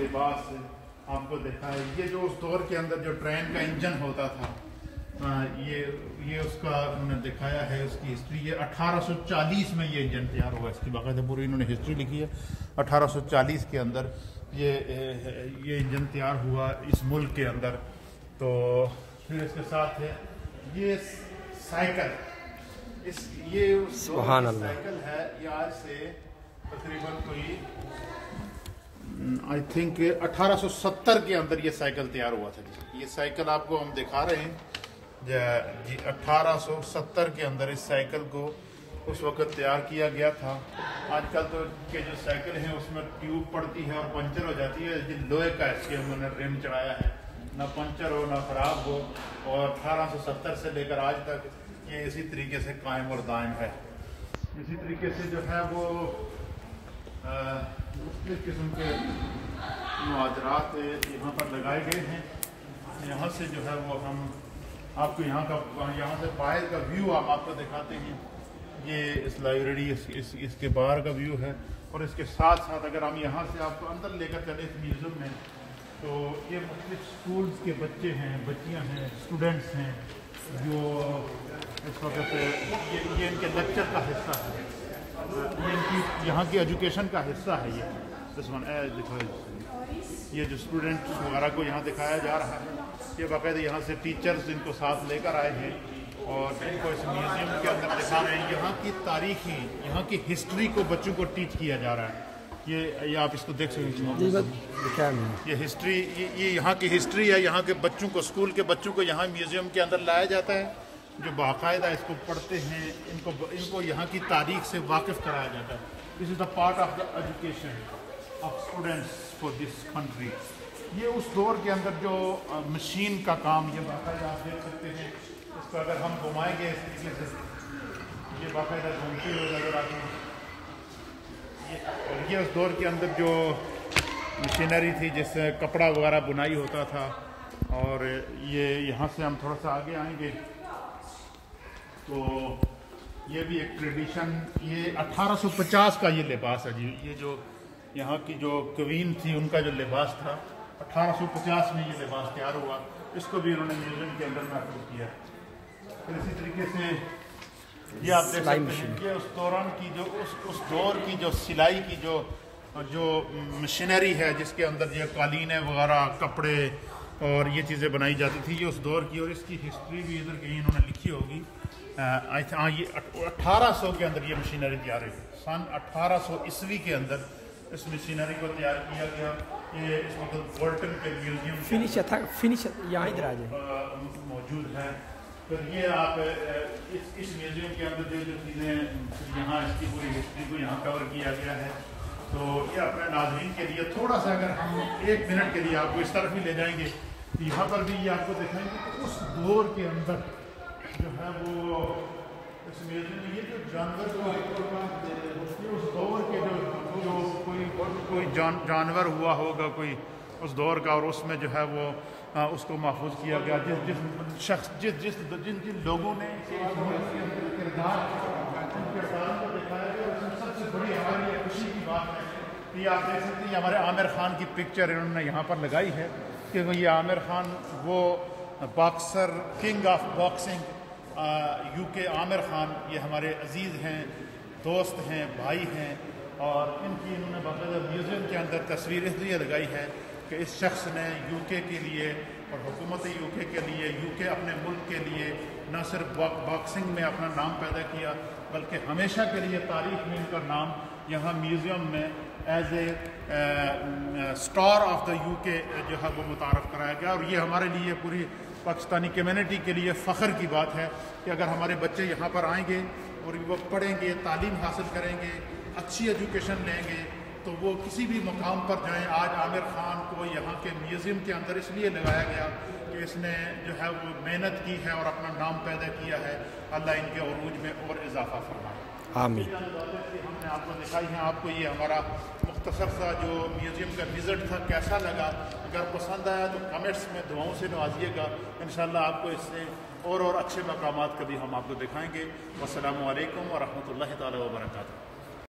لباس آپ کو دکھائے. یہ جو اس دور کے اندر جو ٹرین کا انجن ہوتا تھا, یہ اس کا انہوں نے دکھایا ہے, اس کی ہسٹری. یہ 1840 میں یہ انجن تیار ہوا, اس کی باقاعدہ پوری انہوں نے ہسٹری لکھی ہے. 1840 کے اندر یہ انجن تیار ہوا اس ملک کے اندر. تو پھر اس کے ساتھ ہے یہ سائیکل. یہ سبحان اللہ سائیکل ہے. یہ آج سے تقریباً کوئی آئی تھنک 1870 کے اندر یہ سائیکل تیار ہوا تھا. یہ سائیکل آپ کو ہم دکھا رہے ہیں جی. 1870 کے اندر اس سائیکل کو اس وقت تیار کیا گیا تھا. آج کل تو کے جو سائیکل ہیں اس میں ٹیوب پڑتی ہے اور پنچر ہو جاتی ہے. لوہے کا اس کے انہوں نے ریم چڑھایا ہے, نہ پنچر ہو نہ خراب ہو. اور 1870 سے لے کر آج تک یہ اسی طریقے سے قائم اور دائم ہے. اسی طریقے سے جو ہے وہ مختلف قسم کے معاجرات یہاں پر لگائے گئے ہیں. یہاں سے جو ہے وہ ہم آپ کو یہاں سے باہر کا ویو آپ کو دکھاتے ہیں. یہ اس لائبریری اس کے باہر کا ویو ہے. اور اس کے ساتھ ساتھ اگر ہم یہاں سے آپ کو اندر لے کر چلیں اس میوزیم میں, تو یہ مختلف اسکولس کے بچے ہیں, بچیاں ہیں, اسٹوڈنٹس ہیں جو اس وقت یہ ان کے لیکچر کا حصہ ہے. یہ ان کی یہاں کی ایجوکیشن کا حصہ ہے. یہ جو اسٹوڈنٹس وغیرہ کو یہاں دکھایا جا رہا ہے, یہ باقاعدہ یہاں سے ٹیچرز ان کو ساتھ لے کر آئے ہیں اور ان کو اس میوزیم کے اندر دکھا رہے ہیں. یہاں کی تاریخی, یہاں کی ہسٹری کو بچوں کو ٹیچ کیا جا رہا ہے. یہ آپ اس کو دیکھ سکتے ہیں. یہ ہسٹری, یہ یہاں کی ہسٹری ہے. یہاں کے بچوں کو, اسکول کے بچوں کو یہاں میوزیم کے اندر لایا جاتا ہے, جو باقاعدہ اس کو پڑھتے ہیں. ان کو یہاں کی تاریخ سے واقف کرایا جاتا ہے. This is the part of the education of students for this country. یہ اس دور کے اندر جو مشین کا کام, یہ باقاعدہ آپ دیکھ سکتے ہیں. اس کو اگر ہم گھمائیں گے اس طریقے سے, یہ باقاعدہ گھومتے ہوئے نظر آتے ہیں. یہ اس دور کے اندر جو مشینری تھی جس سے کپڑا وغیرہ بنائی ہوتا تھا. اور یہ یہاں سے ہم تھوڑا سا آگے آئیں گے تو یہ بھی ایک ٹریڈیشن. یہ 1850 کا یہ لباس ہے جی. یہ جو یہاں کی جو کوین تھی ان کا جو لباس تھا, 1850 میں یہ لباس تیار ہوا. اس کو بھی انہوں نے میوزیم کے اندر محفوظ کیا. پھر اسی طریقے سے یہ آپ دیکھ سکتے ہیں کہ اس دوران کی جو اس دور کی جو سلائی کی جو مشینری ہے, جس کے اندر یہ قالینیں وغیرہ, کپڑے اور یہ چیزیں بنائی جاتی تھی, یہ اس دور کی. اور اس کی ہسٹری بھی ادھر کہیں انہوں نے لکھی ہوگی. یہ 1800 کے اندر یہ مشینری تیار ہوئی. سن 1800 عیسوی کے اندر اس مشینری کو تیار کیا گیا. یہ اس وقت بولٹن کے میوزیم موجود ہے. پھر یہ آپ اس میوزیم کے اندر جو چیزیں یہاں اس کی پوری ہسٹری کو یہاں کور کیا گیا ہے. تو یہ اپنے ناظرین کے لیے تھوڑا سا اگر ہم 1 منٹ کے لیے آپ کو اس طرف ہی لے جائیں گے, یہاں پر بھی یہ آپ کو دکھائیں گے کہ اس دور کے اندر جو ہے وہ اس میوزیم میں یہ جو جانور اس دور کے جو کوئی جانور ہوا ہوگا کوئی اس دور کا, اور اس میں جو ہے وہ اس کو محفوظ کیا گیا. جس شخص جن لوگوں نے کردار کو دکھایا گیا, اس میں سب سے بڑی ہماری خوشی کی بات ہے. یہ آپ دیکھ سکتے ہیں, یہ ہمارے عامر خان کی پکچر انہوں نے یہاں پر لگائی ہے کہ یہ عامر خان وہ boxer, king of boxing you کے عامر خان, یہ ہمارے عزیز ہیں, دوست ہیں, بھائی ہیں. اور ان کی انہوں نے باقاعدہ میوزیم کے اندر تصویر اس لیے لگائی ہے کہ اس شخص نے یو کے لیے اور حکومت یو کے لیے, یو کے اپنے ملک کے لیے نہ صرف باکسنگ میں اپنا نام پیدا کیا, بلکہ ہمیشہ کے لیے تاریخ میں ان کا نام یہاں میوزیم میں as a star of the you کے جو ہے وہ متعارف کرایا گیا. اور یہ ہمارے لیے پوری پاکستانی کمیونٹی کے لیے فخر کی بات ہے کہ اگر ہمارے بچے یہاں پر آئیں گے اور وہ پڑھیں گے, تعلیم حاصل کریں گے, اچھی ایجوکیشن لیں گے, تو وہ کسی بھی مقام پر جائیں. آج عامر خان کو یہاں کے میوزیم کے اندر اس لیے لگایا گیا کہ اس نے جو ہے وہ محنت کی ہے اور اپنا نام پیدا کیا ہے. اللہ ان کے عروج میں اور اضافہ فرمائے. آمین. ہم نے آپ کو دکھائی ہیں. آپ کو یہ ہمارا مختصر سا جو میوزیم کا وزٹ تھا کیسا لگا؟ اگر پسند آیا تو کمنٹس میں دعاؤں سے نوازیے گا. انشاءاللہ آپ کو اس سے اور اچھے مقامات کبھی ہم آپ کو دکھائیں گے. والسلام علیکم ورحمۃ اللہ تعالی وبرکاتہ.